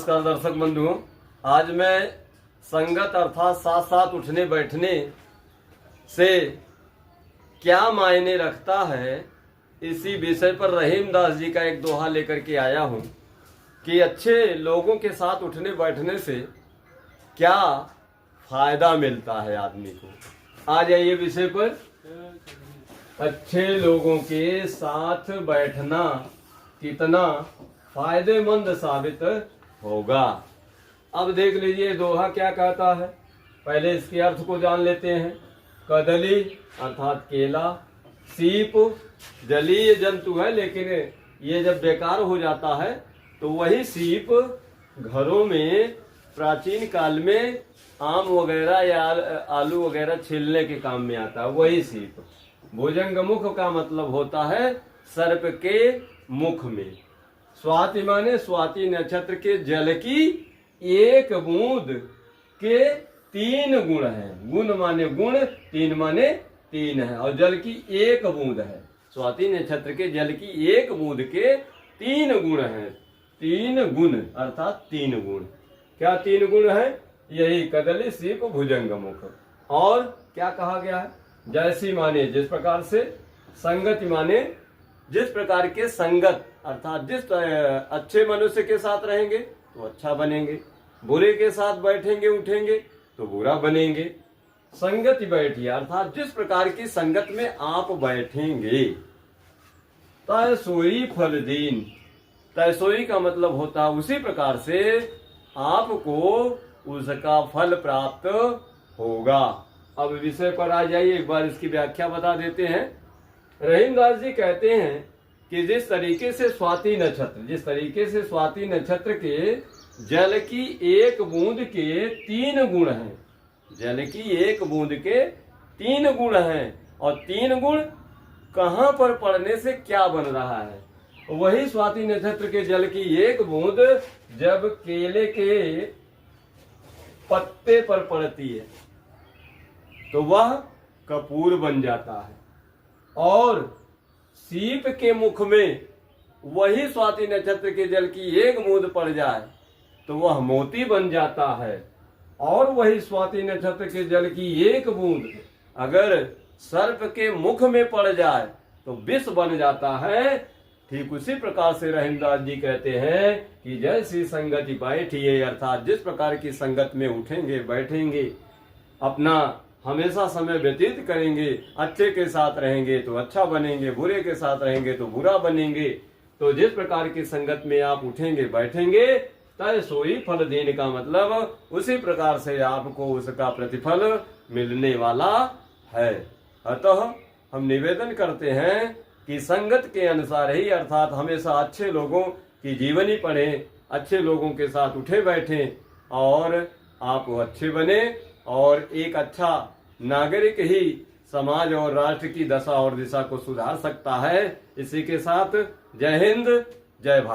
नमस्कार दर्शक बंधुओं। आज मैं संगत अर्थात साथ साथ उठने बैठने से क्या मायने रखता है इसी विषय पर रहीमदास जी का एक दोहा लेकर के आया हूँ कि अच्छे लोगों के साथ उठने बैठने से क्या फायदा मिलता है आदमी को। आ जाइए विषय पर। अच्छे लोगों के साथ बैठना कितना फायदेमंद साबित होगा। अब देख लीजिए दोहा क्या कहता है। पहले इसके अर्थ को जान लेते हैं। कदली अर्थात केला, सीप जलीय जंतु है, लेकिन ये जब बेकार हो जाता है तो वही सीप घरों में प्राचीन काल में आम वगैरह या आलू वगैरह छीलने के काम में आता है। वही सीप भुजंग मुख का मतलब होता है सर्प के मुख में। स्वाति माने स्वाति नक्षत्र के जल की एक बूंद के 3 गुण है। गुण माने गुण, 3 माने 3 है, और जल की एक बूंद है। स्वाति नक्षत्र के जल की एक बूंद के 3 गुण है। 3 गुण अर्थात 3 गुण। क्या 3 गुण है? यही कदली, सीप, भुजंग मुख। और क्या कहा गया है? जैसी माने जिस प्रकार से, संगति माने जिस प्रकार के संगत अर्थात जिस अच्छे मनुष्य के साथ रहेंगे तो अच्छा बनेंगे, बुरे के साथ बैठेंगे उठेंगे तो बुरा बनेंगे। संगति बैठिए अर्थात जिस प्रकार की संगत में आप बैठेंगे तय सोई फल दीन। तय सोई का मतलब होता है उसी प्रकार से आपको उसका फल प्राप्त होगा। अब विषय पर आ जाइए, एक बार इसकी व्याख्या बता देते हैं। रहीमदास जी कहते हैं कि जिस तरीके से स्वाति नक्षत्र के जल की एक बूंद के 3 गुण हैं, जल की एक बूंद के 3 गुण हैं, और 3 गुण कहां पर पड़ने से क्या बन रहा है? वही स्वाति नक्षत्र के जल की एक बूंद जब केले के पत्ते पर पड़ती है तो वह कपूर बन जाता है, और सीप के मुख में वही स्वाति नक्षत्र के जल की एक बूंद पड़ जाए तो वह मोती बन जाता है, और वही स्वाति नक्षत्र के जल की एक बूंद अगर सर्प के मुख में पड़ जाए तो विष बन जाता है। ठीक उसी प्रकार से रहीमदास जी कहते हैं कि जैसी संगति बैठिए अर्थात जिस प्रकार की संगत में उठेंगे बैठेंगे, अपना हमेशा समय व्यतीत करेंगे, अच्छे के साथ रहेंगे तो अच्छा बनेंगे, बुरे के साथ रहेंगे तो बुरा बनेंगे। तो जिस प्रकार की संगत में आप उठेंगे बैठेंगे तय सोई फल देने का मतलब उसी प्रकार से आपको उसका प्रतिफल मिलने वाला है। अतः हम निवेदन करते हैं कि संगत के अनुसार ही अर्थात हमेशा अच्छे लोगों की जीवनी पढ़ें, अच्छे लोगों के साथ उठे बैठें, और आप अच्छे बने और एक अच्छा नागरिक ही समाज और राष्ट्र की दशा और दिशा को सुधार सकता है। इसी के साथ जय हिंद, जय भारत।